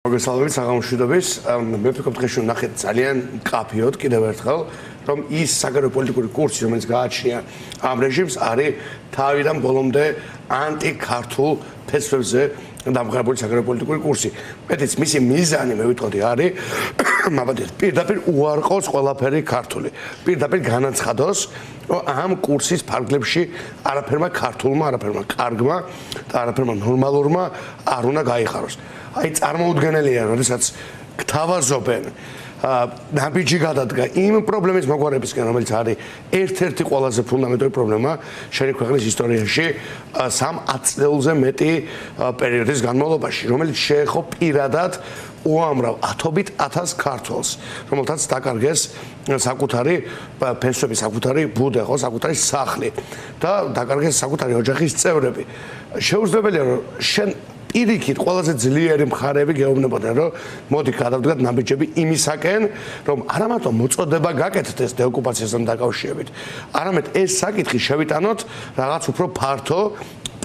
მოგესალმებით საღამოშვიდობის. მე ვფიქრობ დღეს ვნახეთ ძალიან მკაფიოდ კიდევ ერთხელ, რომ ის საგარეო პოლიტიკური კურსი, რომელიც გააჩნია ამ რეჟიმს, არის თავიდან ბოლომდე ანტიქართულ თესვებზე დამყარებული საგარეო პოლიტიკური კურსი. მეტიც მისი მიზანი მე ვიტყოდი არის მაბადეთ პირდაპირ უარყოს ყველაფერი ქართული. პირდაპირ განაცხადოს, რომ ამ კურსის ფარგლებში არაფერმა ქართულმა, არაფერმა კარგმა და არაფერმა ნორმალურმა არ უნდა გაიხაროს. აი წარმოუდგენელია, როდესაც გთავაზობენ ნაბიჯი გადადგა იმ პრობლემის მოგვარებისკენ, რომელიც არის ერთ-ერთი ყველაზე ფუნდამენტური პრობლემა შენი ქვეყნის ისტორიაში 3 წელზე მეტი პერიოდის განმავლობაში, რომელიც შეეხო პირადად უამრავ ათობით 1000 ქართველს, რომელთაც დაკარგეს საკუთარი ფესვები, საკუთარი ბუდე, ხო, საკუთარი სახლი და დაკარგეს საკუთარი ოჯახის წევრები. შეუძლებელია, რომ შენ პირიქით ყველაზე ძლიერი მხარეები გეუბნებოდნენ, რომ მოდი გადავდგათ ნაბიჯები იმისაკენ, რომ არა მარტო მოწოდება გაკეთდეს დეოკუპაციასთან დაკავშირებით, არამედ ეს საკითხი შევიტანოთ რაღაც უფრო ფართო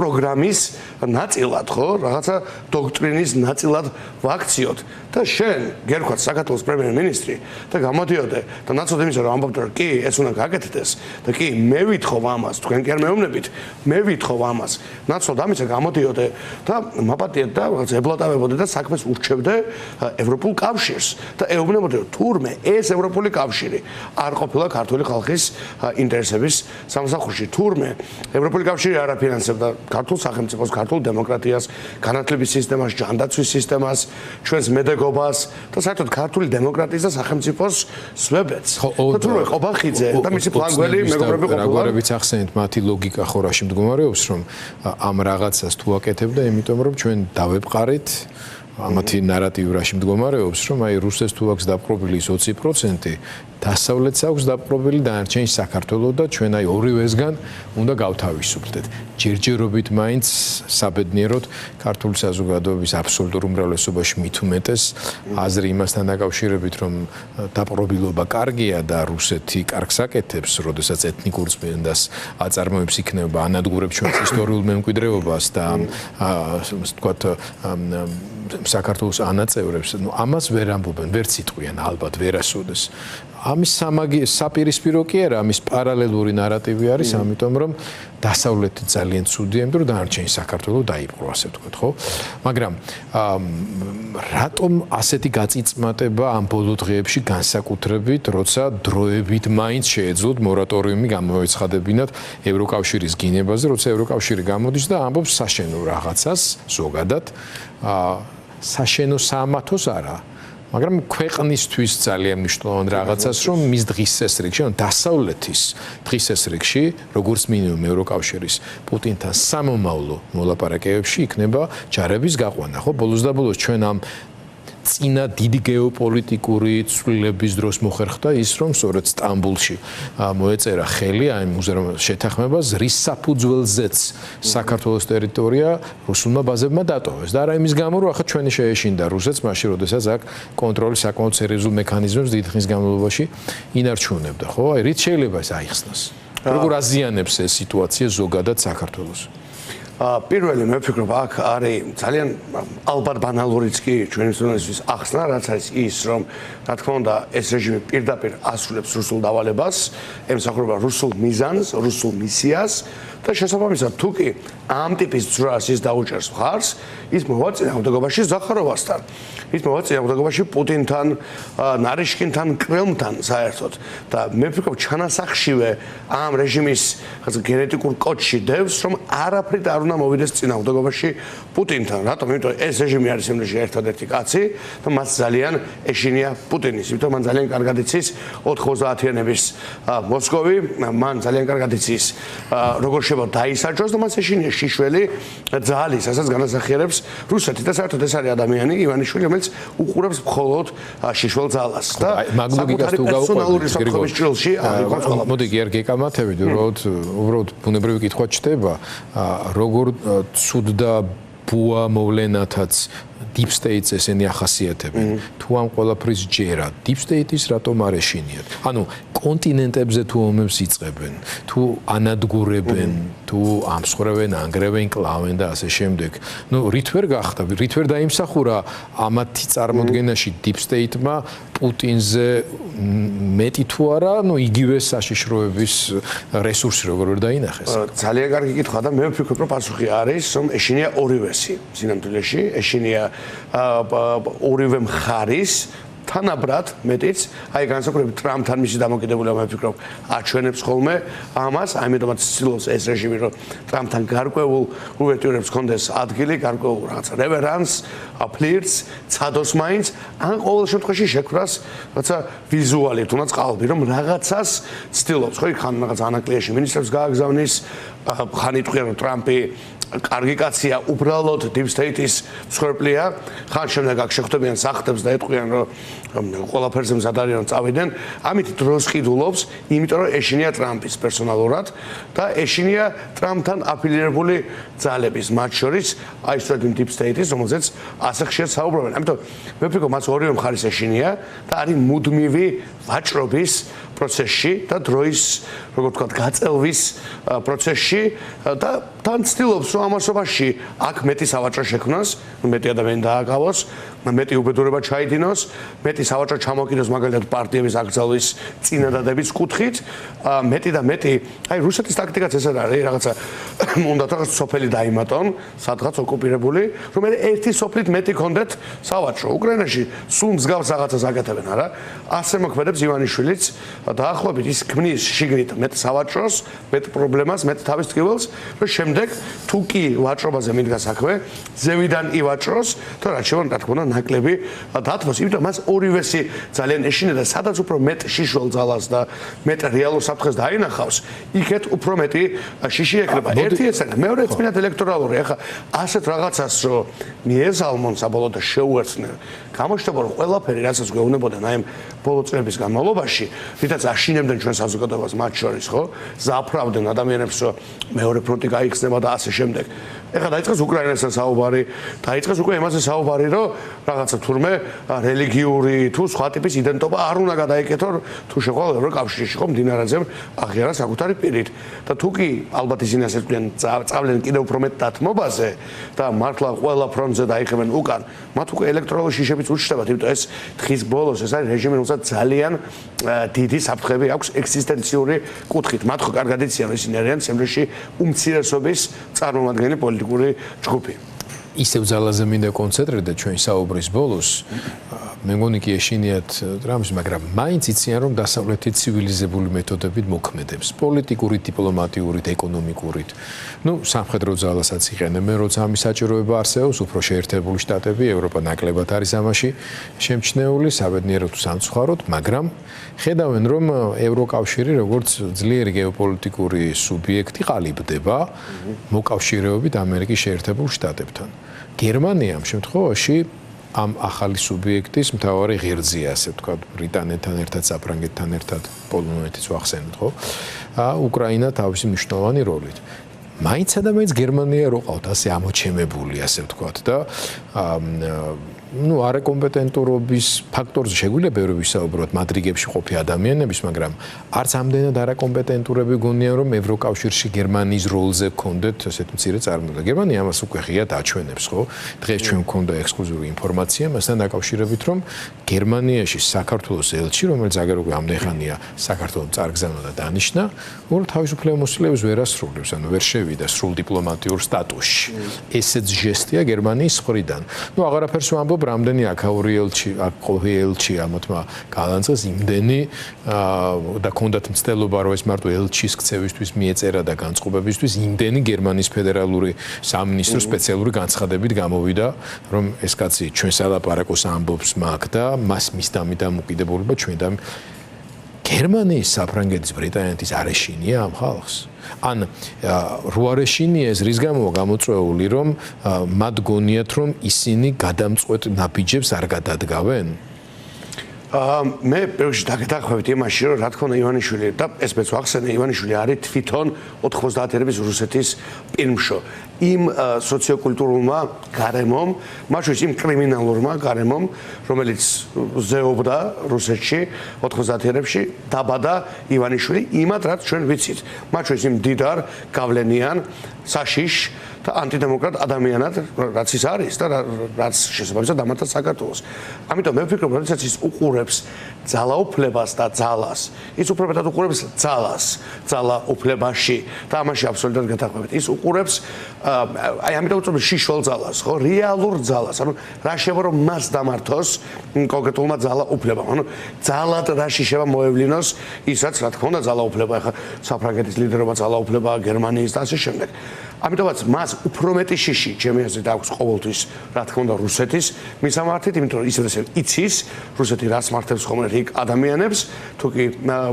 პროგრამის ნაწილად, ხო, რაღაცა დოქტრინის ნაწილად ვაქციოთ და შენ გერქვათ საქართველოს პრემიერ-მინისტრი და გამოდიოდე და ნაცვლად იმისა, რომ ამბობთ, რომ კი, ეს უნდა გაკეთდეს და კი, მე ვითხოვ ამას, თქვენ კი არ მეუბნებით, მე ვითხოვ ამას. ნაცვლად ამისა გამოდიოდე და მაპატიეთ და რაღაც ებლატავებოდე და საქმეს ურჩევდე ევროპულ კავშირს და ეუბნებოდე, რომ თურმე ეს ევროპული კავშირი არ ყოფილა ქართული ხალხის ინტერესების სამსახურში. თურმე ევროპული კავშირი არ აფინანსებდა ქართულ სახელმწიფოს, ქართულ დემოკრატიას, განათლების სისტემას, ჯანდაცვის სისტემას, ჩვენს მედეგობას და საერთოდ ქართული დემოკრატიის და სახელმწიფოს სვებეთს. და თურმე ყობახიძე და მისი პლანგველი მეგობრები ყოფილა. რაგვარებით ახსენეთ მათი ლოგიკა ხო რაში მდგომარეობს, რომ ამ რაღაცას თუ აკეთებდა, იმიტომ რომ ჩვენ დავეპყარით ამათი ნარატივი რაში მდგომარეობს, რომ აი რუსეთს თუ აქვს დაპყრობილი 20%, დასავლეთს აქვს დაპყრობილი დანარჩენი საქართველოს და ჩვენ აი ორივესგან უნდა გავთავისუფლდეთ. ჯერჯერობით მაინც საბედნიეროდ ქართული საზოგადოების აბსოლუტურ უმრავლესობაში მით უმეტეს აზრი იმასთან დაკავშირებით, რომ დაპყრობილობა კარგია და რუსეთი კარგს აკეთებს, როდესაც ეთნიკურ წმენდას აწარმოებს იქნება, ანადგურებს ჩვენს ისტორიულ მემკვიდრეობას და ასე ვთქვათ საქართველოს ანაწევრებს, ნუ ამას ვერ ამბობენ, ვერ ციტყვიან ალბათ ვერასოდეს. ამის საპირისპირო კი არა, ამის პარალელური ნარატივი არის, ამიტომ რომ დასავლეთი ძალიან ცუდია, იმიტომ რომ დანარჩენი საქართველოს დაიპყრო, ასე ვთქვათ, ხო? მაგრამ რატომ ასეთი გაწიწმატება ამ ბოლო დღეებში განსაკუთრებით, როცა დროებით მაინც შეეძლოთ მორატორიუმი გამოეცხადებინათ ევროკავშირის გინებაზე, როცა ევროკავშირი გამოდის და ამბობს საშენო რაღაცას ზოგადად, საშენო საამათოს არა. მაგრამ ქვეყნისთვის ძალიან მნიშვნელოვან რაღაცას, რომ მის დღის წესრიგში, ანუ დასავლეთის დღის წესრიგში, როგორც მინიმუმ ევროკავშირის პუტინთან სამომავლო მოლაპარაკებებში იქნება ჯარების გაყვანა, ხო? ბოლოს და ბოლოს ჩვენ ამ წინა დიდი გეოპოლიტიკური ცვლილების დროს მოხერხდა ის, რომ სწორედ სტამბოლში მოეწერა ხელი აი შეთანხმებას, რის საფუძველზეც საქართველოს ტერიტორია რუსულმა ბაზებმა დატოვეს. და არა იმის გამო, რომ ახლა ჩვენი შეეშინდა რუსეთს, მაშინ როდესაც აქ კონტროლის საკმაოდ სერიოზულ მექანიზმებს დიდი ხნის განმავლობაში ინარჩუნებდა, ხო? აი რით შეიძლება ეს აიხსნას? როგორ აზიანებს ეს სიტუაცია ზოგადად საქართველოს? პირველი მე ვფიქრობ, აქ არის ძალიან ალბათ ბანალურიც კი ჩვენი ზონისთვის ახსნა, რაც არის ის, რომ რა თქმა უნდა ეს რეჟიმი პირდაპირ ასრულებს რუსულ დავალებას, ემსახურება რუსულ მიზანს, რუსულ მისიას და შესაბამისად თუ კი ამ ტიპის ძრას ის დაუჭერს მხარს, ის მოვა წინააღმდეგობაში ზახაროვასთან, ის მოვა წინააღმდეგობაში პუტინთან, ნარიშკინთან, კრემლთან საერთოდ და მე ვფიქრობ ჩანასახშივე ამ რეჟიმის გენეტიკურ კოდში დევს, რომ არაფრით არ უნდა მოვიდეს წინააღმდეგობაში პუტინთან. რატომ? იმიტომ ეს რეჟიმი არის იმაში ერთადერთი კაცი და მას ძალიან ეშინია პუტინის, იმიტომ მან ძალიან კარგად იცის 90-იანების მოსკოვი, მან ძალიან კარგად იცის როგორ შეიძლება დაისაჯოს და მას ეშინია შიშველი ძალი, რასაც განასახიერებს რუსეთი და საერთოდ ეს არის ადამიანი ივანიშვილი, რომელიც უყურებს მხოლოდ შიშველ ძალას და მაგლოგიკას თუ პერსონალური საფრთხების ჭრილში არის ყველა. მოდი კი არ გეკამათებით, უბრალოდ ბუნებრივი კითხვა ჩდება, როგორ ცუდ და ბუა მოვლენათაც deep state-ს ესენი ახასიათებენ. თუ ამ ყველაფრის ჯერა deep state-ის რატომ არ ეშინიათ? ანუ კონტინენტებზე თუ ომებს იწყებენ, თუ ანადგურებენ, თუ ამსხვრევენ, ანგრევენ, კლავენ და ასე შემდეგ. ნუ რით ვერ გახდა, რით ვერ დაიმსახურა ამათი წარმოდგენაში deep state-მა პუტინზე მეტი თუ არა, ნუ იგივე საშიშროების რესურსი როგორ ვერ დაინახეს. ძალიან კარგი კითხვა და მე ვფიქრობ, რომ პასუხი არის, რომ ეშინია ორივესი სინამდვილეში, ეშინია ორივე მხარის თანაბრად მეტიც, აი განსაკუთრებით ტრამპთან მისი დამოკიდებულება მე ვფიქრობ აჩვენებს ხოლმე ამას, ამიტომაც ცდილობს ეს რეჟიმი, რომ ტრამპთან გარკვეულ უვერტიურებს ჰქონდეს ადგილი, გარკვეულ რაღაც რევერანს, ფლირტს, ცადოს მაინც, ან ყოველ შემთხვევაში შექმნას რაღაცა ვიზუალი, თუნდაც ყალბი, რომ რაღაცას ცდილობს, ხო, ხან რაღაც ანაკლიაში მინისტრებს გააგზავნის, ხან იტყვიან, რომ ტრამპი კარგი კაცია, უბრალოდ deep state-ის მსხვერპლია, ხან შემდეგ აქ შეხვდებიან სახლებს და ეტყვიან, რომ ყველაფერზე მზად არიან, რომ წავიდნენ. ამით დროს ყიდულობს, იმიტომ რომ ეშინია ტრამპის პერსონალურად და ეშინია ტრამპთან აფილირებული ძალების, მათ შორის აი სწორედ იმ deep state-ის, რომელზეც ასე ხშირად საუბრობენ. ამიტომ მე ვფიქრობ, მას ორივე მხარის ეშინია და არის მუდმივი ვაჭრობის პროცესში და დროის, როგორ ვთქვათ, გაწელვის პროცესში და თან ცდილობს, რომ ამასობაში აქ მეტი სავაჭრო შექმნას, მეტი ადამიანი დააკავოს, მეტი უბედურება ჩაიდინოს, მეტი სავაჭრო ჩამოკიდოს მაგალითად პარტიების აკრძალვის წინადადების კუთხით, მეტი და მეტი, აი რუსეთის ტაქტიკაც ეს არის, რაღაცა უნდა რაღაც სოფელი დაიმატონ, სადღაც ოკუპირებული, რომ ერთი სოფლით მეტი კონდეთ სავაჭრო. უკრაინაში სულ მსგავს რაღაცას აკეთებენ, არა? ასე მოქმედებს ივანიშვილიც დაახლოებით ის ქმნის შიგნით მეტ სავაჭროს, მეტ პრობლემას, მეტ თავის ტკივილს, რომ შემდეგ თუ კი ვაჭრობაზე მიდგა საქმე, ზევიდან ივაჭროს, და რაც შეგვიძლია, რა თქმა უნდა, ნაკლები დათმოს, იმიტომ მას ორივესი ძალიან ეშინია და სადაც უფრო მეტ შიშვალ ძალას და მეტ რეალურ საფრთხეს დაინახავს, იქეთ უფრო მეტი შიში ეკრება. ერთი ეს არის, მეორე წმინდად ელექტორალური. ახლა ასეთ რაღაცას რომ მიეზალმონ საბოლოოდ და შეუერთდნენ, გამოჩნდება რომ ყველაფერი რასაც გვეუბნებოდან აი ბოლო წლების განმავლობაში, რითაც აშინებდნენ ჩვენ საზოგადოებას მათ შორის, ხო? ზაფრავდნენ ადამიანებს, რომ მეორე ფრონტი გაიხსნება და ასე შემდეგ. ეხლა დაიწყეს უკრაინასთან საუბარი, დაიწყეს უკვე იმაზე საუბარი, რომ რაღაცა თურმე რელიგიური თუ სხვა ტიპის იდენტობა არ უნდა გადაიკეთო, თუ შეყვალ ევროკავშირში, ხო, მდინარაძემ აღიარა საკუთარი პირით. და თუ კი ალბათ ისინი ასე თქვენ წავლენ კიდევ უფრო მეტ დათმობაზე და მართლა ყველა ფრონტზე დაიხებენ უკან, მათ უკვე ელექტრონული შიშებიც უჩნდებათ, იმიტომ ეს დღის ბოლოს ეს არის რეჟიმი, რომელსაც ძალიან დიდი საფრთხები აქვს ექსისტენციური კუთხით. მათ ხო კარგად იციან, რომ ისინი არიან სემრეში უმცირესობის წარმომადგენელი პოლიტიკური ჯგუფი. ისევ ძალაზე მინდა კონცენტრირდა ჩვენ საუბრის ბოლოს. მე მგონი კი ეშინიათ ტრამპს, მაგრამ მაინც იციან, რომ დასავლეთი ცივილიზებული მეთოდებით მოქმედებს, პოლიტიკური, დიპლომატიური, ეკონომიკური. ნუ სამხედრო ძალასაც იყენებენ, როცა ამის საჭიროება არსებობს, უფრო შეერთებული შტატები, ევროპა ნაკლებად არის ამაში შემჩნეული, საბედნიეროდ სამწუხაროდ, მაგრამ ხედავენ, რომ ევროკავშირი როგორც ძლიერი გეოპოლიტიკური სუბიექტი ყალიბდება მოკავშირეობით ამერიკის შეერთებულ შტატებთან. გერმანია ამ შემთხვევაში ამ ახალი სუბიექტის მთავარი ღერძია, ასე ვთქვათ, ბრიტანეთთან ერთად, საფრანგეთთან ერთად, პოლონეთიც ვახსენოთ, ხო? უკრაინა თავისი მნიშვნელოვანი როლით. მაინც ადამიანს გერმანია რო ყავთ ასე ამოჩემებული, ასე ვთქვათ და ну არაკომპეტენტურობის ფაქტორზე შეგვიძლია ბევრი ვისაუბროთ მადრიგებში ყოფი ადამიანების, მაგრამ არც ამდენად არაკომპეტენტურები გონიან, რომ ევროკავშირში გერმანიის როლზე გქონდეთ ესეთ მცირე წარმოდგენა. გერმანია ამას უკვე ღიად აჩვენებს, ხო? დღეს ჩვენ გქონდა ექსკლუზიური ინფორმაცია მასთან დაკავშირებით, რომ გერმანიაში საქართველოს ელჩი, რომელიც აგერ უკვე ამდენხანია საქართველოს წარგზავნა და დანიშნა, უბრალოდ თავისუფლება მოსილებს ვერ ასრულებს, ანუ ვერ შევიდა სრულ დიპლომატიურ სტატუსში. ესეც ჟესტია გერმანიის მხრიდან. ну აღარაფერს ვამბობ, რამდენი აქაური ელჩი ამათმა გალანწეს იმდენი და კონდათ მცდელობა, რომ ეს მარტო ელჩის ქცევისთვის მიეწერა და განწყობებისთვის იმდენი გერმანიის ფედერალური სამინისტრო სპეციალური განცხადებით გამოვიდა, რომ ეს კაცი ჩვენ სალაპარაკოს ამბობს მაგ და მას მისდა დამოკიდებულება ჩვენ და გერმანიის, საფრანგეთის, ბრიტანეთის არ ეშინია ამ ხალხს. ან რო არ ეშინია ეს რის გამოა გამოწვეული, რომ მათ გონიათ, რომ ისინი გადამწყვეტ ნაბიჯებს არ გადადგავენ? მე პირველში დაგეთანხმებით იმაში, რომ რა თქმა უნდა ივანიშვილი და ეს მეც ვახსენე, ივანიშვილი არის თვითონ 90-იანების რუსეთის პირმშო. იმ სოციოკულტურულმა გარემომ, მათ შორის იმ კრიმინალურმა გარემომ, რომელიც ზეობდა რუსეთში 90-იანებში, დაბადა ივანიშვილი იმად, რაც ჩვენ ვიცით. მათ შორის იმ დიდარ გავლენიან საშიშ და ანტიდემოკრატ ადამიანად, რაც ის არის და რაც შესაბამისად დამართა საქართველოს. ამიტომ მე ვფიქრობ, რომ ის უყურებს ძალაუფლებას და ძალას. ის უბრალოდ უყურებს ძალას, ძალაუფლებაში და ამაში აბსოლუტურად გეთანხმებით. ის უყურებს აი ამიტომ უწოდებს შიშველ ძალას, ხო? რეალურ ძალას. ანუ რა შევა რომ მას დამართოს კონკრეტულმა ძალაუფლებამ. ანუ ძალად რა შევა მოევლინოს ისაც რა თქმა უნდა ძალაუფლება, ახლა საფრანგეთის ლიდერობა ძალაუფლება, გერმანიის და ასე შემდეგ. ამიტომაც მას უფრო მეტი შიში ჩემი აზრით აქვს ყოველთვის რა თქმა უნდა რუსეთის მისამართით, იმიტომ რომ ის იცის რუსეთი რას მართებს ხოლმე რიგ ადამიანებს, თუ კი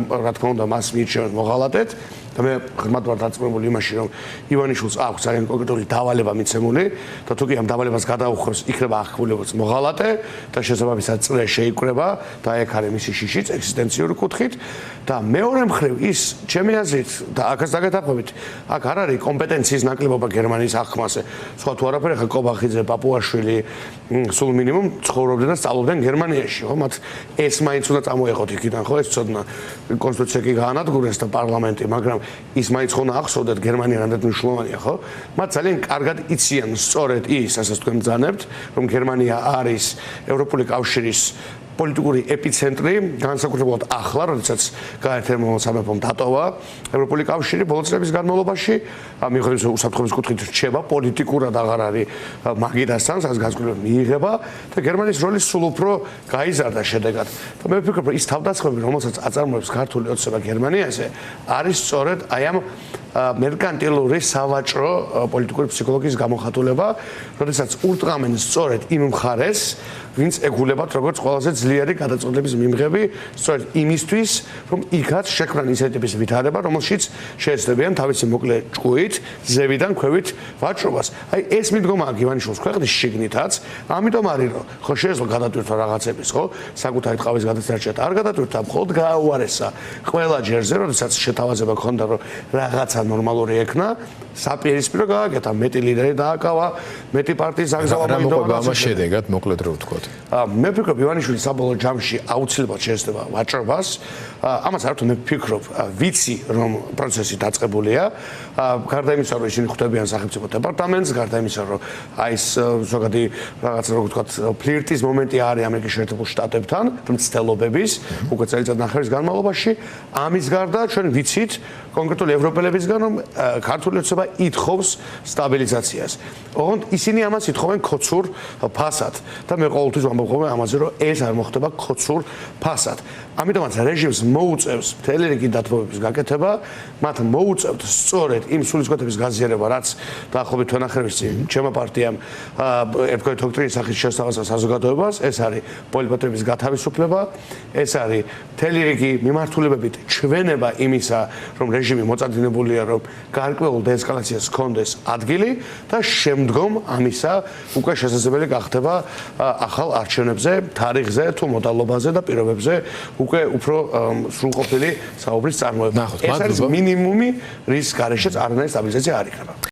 რა თქმა უნდა მას მირჩევენ მოღალატედ და მე ღრმად ვარ დაწმებული იმაში, რომ ივანიშვილს აქვს ძალიან კონკრეტული დავალება მიცემული და თუ კი ამ დავალებას გადაუხობს, იქნება აღქმულებას მოღალატე და შესაბამისად წრე შეიკრება და ეგ არის მისი შიშიც ეგზისტენციური კუთხით და მეორე მხრივ ის ჩემი აზრით და აქაც დაგეთანხმებით, აქ არ არის კომპეტენციის ნაკლებობა გერმანიის აღქმაზე. სხვა თუ არაფერი, ხა კობახიძე, პაპუაშვილი სულ მინიმუმ ცხოვრობდნენ და სწავლობდნენ გერმანიაში, ხო? მათ ეს მაინც უნდა წამოეღოთ იქიდან, ხო? ეს ცოდნა კონსტიტუცია კი გაანადგურეს და პარლამენტი, მაგრამ ის მაინც ხომ ახსოვდეთ გერმანია რამდენად მნიშვნელოვანია, ხო? მათ ძალიან კარგად იციან სწორედ ის, ასაც თქვენ ბრძანებთ, რომ გერმანია არის ევროპული კავშირის პოლიტიკური ეპიცენტრი, განსაკუთრებულად ახლა, როდესაც გაერთიანებულ სამეფომ დატოვა ევროპული კავშირი ბოლო წლების განმავლობაში, მიუხედავად უსაფრთხოების კუთხით რჩება პოლიტიკურად აღარ არის მაგიდასთან, სადაც განსაკუთრებით მიიღება და გერმანიის როლი სულ უფრო გაიზარდა შედეგად. და მე ვფიქრობ, რომ ის თავდასხმები, რომელსაც აწარმოებს ქართული ოცნება გერმანიაზე, არის სწორედ აი ამ მერკანტილური სავაჭრო პოლიტიკური ფსიქოლოგიის გამოხატულება, როდესაც ურტყამენ სწორედ იმ მხარეს, ვინც ეგულებათ როგორც ყველაზე ძლიერი გადაწყვეტილების მიმღები, სწორედ იმისთვის, რომ იქაც შექმნან ისეთი ტიპის ვითარება, რომელშიც შეეცდებიან თავისი მოკლე ჭკუით, ზევიდან ქვევით ვაჭრობას. აი ეს მიდგომა აქვს ივანიშვილის ქვეყნის შიგნითაც, ამიტომ არის რომ ხო შეიძლება გადატვირთვა რაღაცების, ხო? საკუთარი ტყავის გადაწყვეტა არ გადატვირთვა, მხოლოდ გააუარესა ყველა ჯერზე, როდესაც შეთავაზება ქონდა, რომ რაღაცა ნორმალური ექნა, საპირისპირო გააკეთა, მეტი ლიდერი დააკავა, მეტი პარტიის აგზავნა მოიდომა და ამას შედეგად მოკლედ რო ვთქვათ. მე ვფიქრობ ივანიშვილი საბოლოო ჯამში აუცილებლად შეესწრება ვაჭრობას. ამას არ ვთქვი, მე ვფიქრობ, ვიცი რომ პროცესი დაწყებულია. გარდა იმისა, რომ ისინი ხვდებიან სახელმწიფო დეპარტამენტს, გარდა იმისა, რომ აი ეს ზოგადი რაღაცა როგორ ვთქვათ, ფლირტის მომენტი არის ამერიკის შეერთებულ შტატებთან, მცდელობების უკვე წელიწადნახევრის განმავლობაში. ამის გარდა ჩვენ ვიცით კონკრეტული ევროპელებისგან, რომ ქართული ოცნება ითხოვს სტაბილიზაციას. ოღონდ ისინი ამას ითხოვენ ქოცურ ფასად და მე ყოველთვის ვამბობ ხოლმე ამაზე, რომ ეს არ მოხდება ქოცურ ფასად. ამიტომაც რეჟიმს მოუწევს მთელი რიგი დათბობების გაკეთება, მათ მოუწევთ სწორედ იმ სულისკვეთების გაზიარება, რაც დაახლოებით თვენახევრის წინ ჩემმა პარტიამ ერთგვარი დოქტრინის სახით შესთავაზა საზოგადოებას, ეს არის პოლიტპატრიოტების გათავისუფლება, ეს არის მთელი რიგი მიმართულებებით ჩვენება იმისა, რომ რეჟიმი მოწადინებულია, რომ გარკვეულ დეესკალაციას ჰქონდეს ადგილი და შემდგომ ამისა უკვე შესაძლებელი გახდება ახალ არჩევნებზე, თარიღზე თუ მოდალობაზე და პირობებზე უკვე უფრო სრულყოფილი საუბრის წარმოება. ეს არის მინიმუმი, რის გარეშეც არანაირი სტაბილიზაცია არ იქნება.